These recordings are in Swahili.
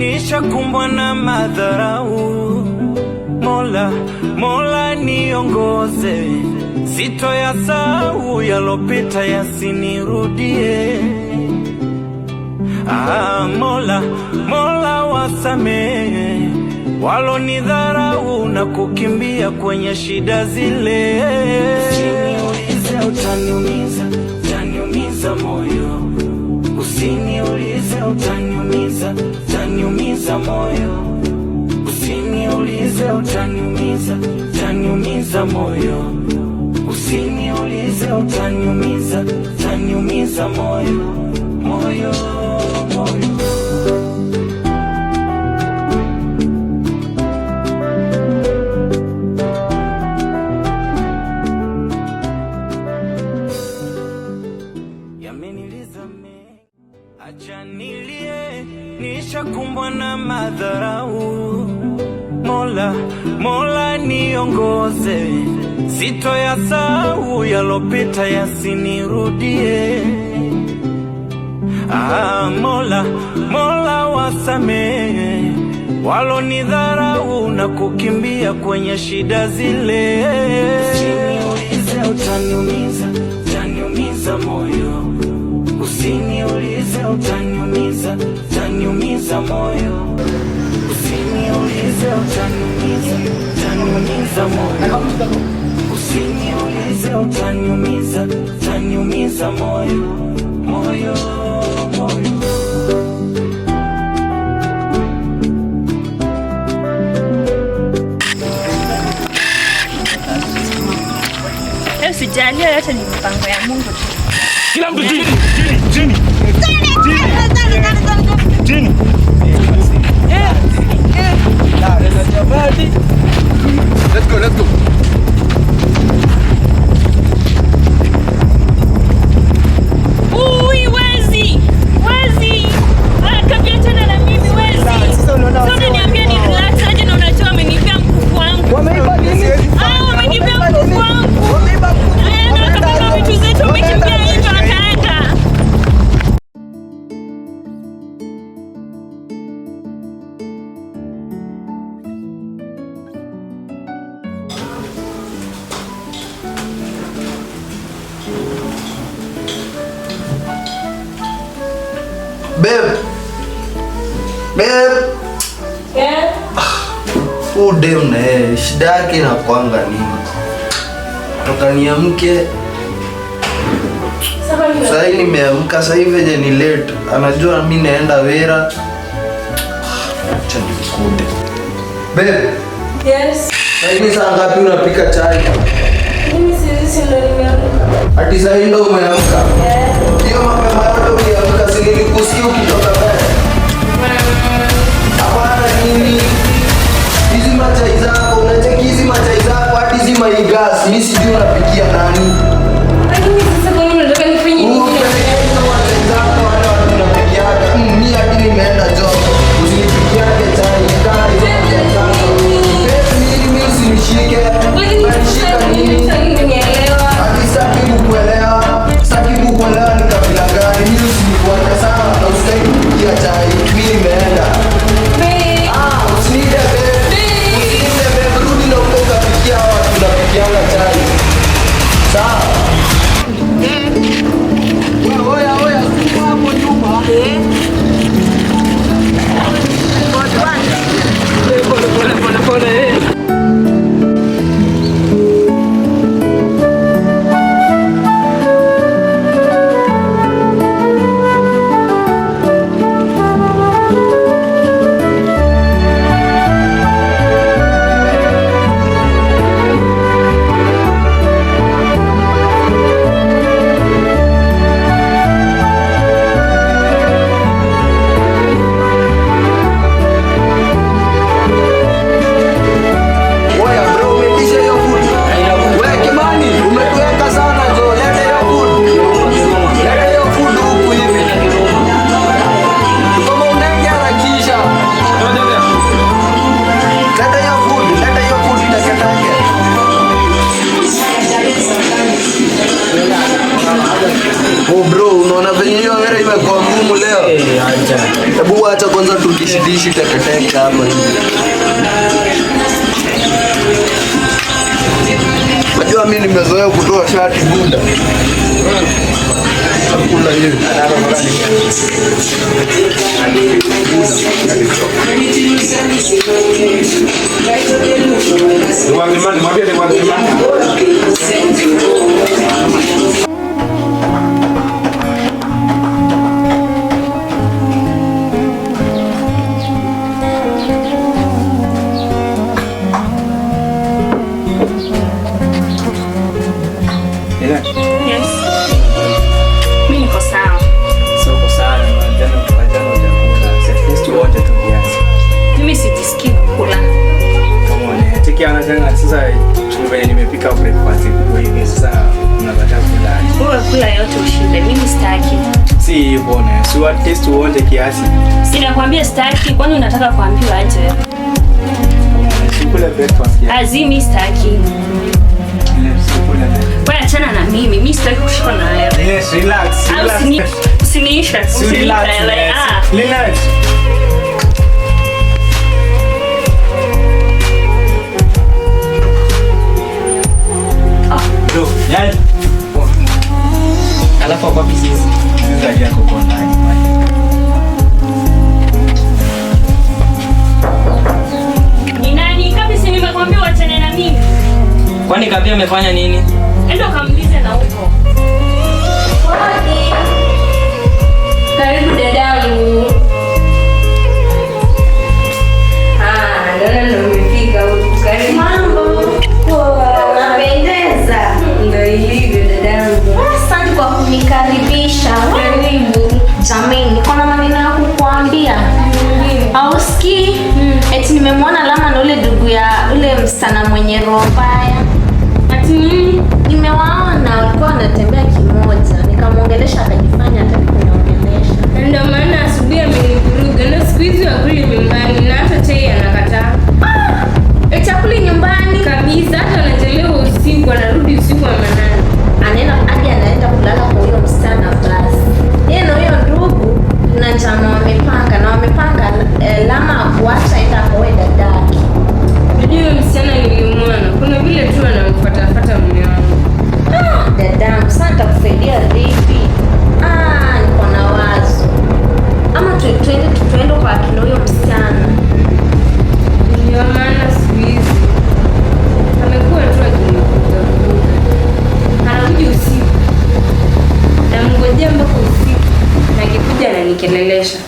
nishakumbwa na madharau. Mola niongoze, sitoyasahau yalopita yasinirudie. Mola wasamehe walonidharau na kukimbia kwenye shida zile. Usiniulize utaniumiza moyo. Usiniulize utaniumiza moyo. Usiniulize utaniumiza moyo. Usiniulize utaniumiza moyo. Acha nilie, nishakumbwa na madharau. Mola niongoze, sitoyasahau yalopita yasinirudie. Mola wasamehe walonidharau na kukimbia kwenye shida zile. Usiniulize utaniumiza moyo. Usiniulize utaniumiza moyo. Usiniulize utaniumiza moyo. Usiniulize utaniumiza moyo. Usijali, yote ni mpango ya Mungu tu. Kila mtu chini. Let's go. Wezi. Kabla tena na mimi wezi. Sasa unaniambia ni relax aje na unajua amenipea mkufu wangu. Wameiba nini? Wamenipea mkufu wangu. Wameiba mkufu. Na kama vitu zetu wamekimbia hivyo wakaenda. Babe. Yeah. Dem na shida yake inakuanga nini? Toka niamke. Sasa hivi nimeamka, sasa hivi venye ni late. Anajua mimi naenda Wera. Acha nikukunde. Babe. Yes. Sasa hivi saa ngapi unapika chai? Mimi si ndo nimeamka. Hadi sasa hivi ndo umeamka? Yeah. Hiyo mapema yote uliamka, si nilikusikia ukitoka bed. Hapana nini? Hizi machai zako, unacheki hizi machai zako, hadi hizi maigas, mimi sijui unapikia nani. Lakini sasa kwa nini unataka nifanye nini? Machai zako wale watu unapikiaga. Mimi hadi nimeenda job. Usinipikiage chai, kali mimi usinishike. Unanishika nini? Hadi sitaki kukuelewa ni kabila gani. Mimi usinifuate sana na usitaki kupikia chai. Mimi nimeenda. Usiniite babe. Rudi na ukapikia watu unapikianga chai. Sawa. acha. Hebu acha kwanza tudishi teketeke hapa hivi. Unajua mimi nimezoea kutoa shati bunda. Hakuna hiyo. Sasa nimepika breakfast hivi sasa unapata kula. Wewe kula yote ushinde. Mimi sitaki. Si hivyo na si wa taste uonje kiasi. Sinakwambia sitaki, kwani unataka kuambiwa aje? Kula breakfast. Azimi sitaki. Wewe achana na mimi. Mimi sitaki kushika na wewe. Yes, relax. Usiniisha. Relax. Bro, yani alafu kwa pisi hizi yako kwa ndani. Ni nani kabisa nimekwambia uachane na mimi? Kwani Kabi amefanya nini? Enda kamulize na huko. Karibu dadangu. Ndio umefika huko. Karibu. Mambo. Asante kwa kunikaribisha. Karibu. Jamani, niko na maneno ya kukuambia. Auski, eti nimemwona Lama na ule ndugu ya ule msichana mwenye roho mbaya. Ati nini? Nimewaona walikuwa wanatembea kimoja. Nikamwongelesha akajifanya hata kuniongelesha. Ndio maana asubuhi amenivuruga. Na siku hizi wakuli nyumbani na hata chai anakataa. Chakula nyumbani Kabisa, hata anachelewa usiku, anarudi usiku wa manane. Anaenda kulala kwa huyo msichana basi. Yeye na huyo ndugu na chama wamepanga Lama akuacha enda kwa dadake. Unajua msichana nilimwona. Kuna vile tu anamfuatafuta mume wangu. Dadangu, sasa nitakusaidia vipi? Niko na wazo. Ama tuende kwa kina huyo msichana. Ndio maana siku hizi amekuwa tu akinivuruga. Anakuja usiku. Namngojea mpaka usiku. Na akikuja ananikelelesha.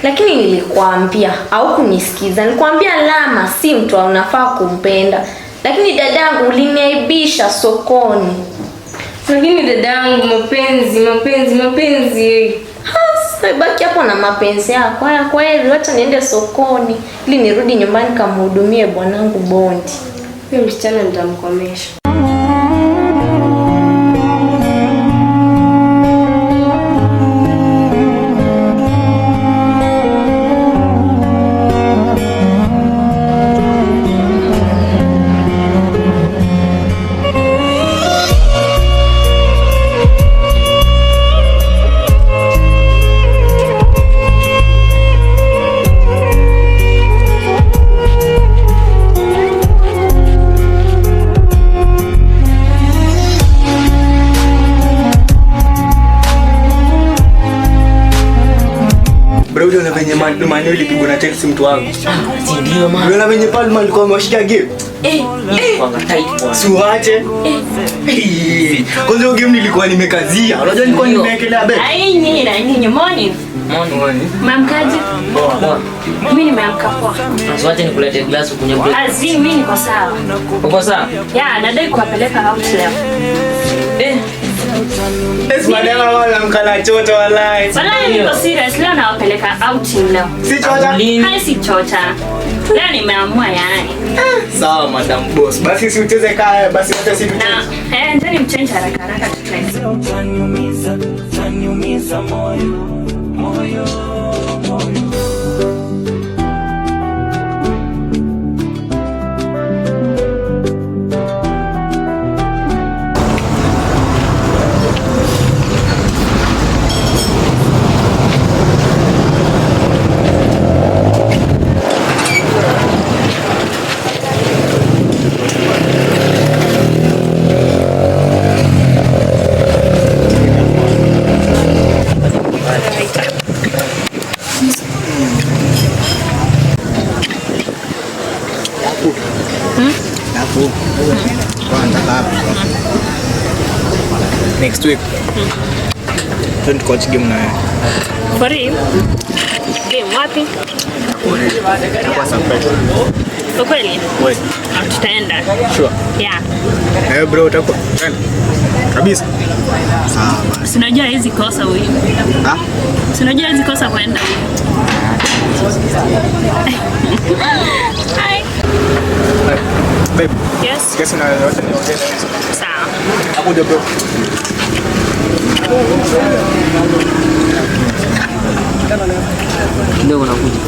Lakini nilikwambia au kunisikiza. Nilikwambia Lama si mtu unafaa kumpenda. Lakini dadangu uliniaibisha sokoni. Lakini dadangu, mapenzi. Sasa baki hapo na mapenzi yako. Haya, kwa hiyo acha niende sokoni ili nirudi nyumbani kamhudumie bwanangu Bondi. Huyo msichana nitamkomesha. Bro, na venye maneno ilipigwa na Chelsea mtu wangu. Si ndio maana. Unaona venye Palma alikuwa ameshika game. Wanga tight bwana. Suache. Kwanza hiyo game nilikuwa nimekazia. Unajua nilikuwa nimeekelea bet. Ai nyinyi morning. Mamkaje? Poa. Mimi nimeamka poa. Suache nikulete glass ukunywe break. Azimi mimi niko sawa. Uko sawa? Ya, nadai kuwapeleka out leo. Madama wala mkala choto walai. Walai niko serious, leo nawapeleka outing leo. Si chocha? Hai si chocha. Leo nimeamua yani. Sawa madam boss. Basi si ucheze kaya, basi hata si Na njoni mchange haraka haraka tutaweza. Utaniumiza moyo. Kwanza hapa. Next week. Don't coach game na wewe. For real? Game wapi? Kwa surprise. Ukweli? Wewe. Tutaenda. Sure. Yeah. Bro utakuwa. Kabisa. Sawa. Sinajua hizi kosa huyu. Sinajua hizi kosa kwenda. Hi. Babe. Yes. Guess na yote ni okay. Sawa. Akuja bro. Ndio unakuja.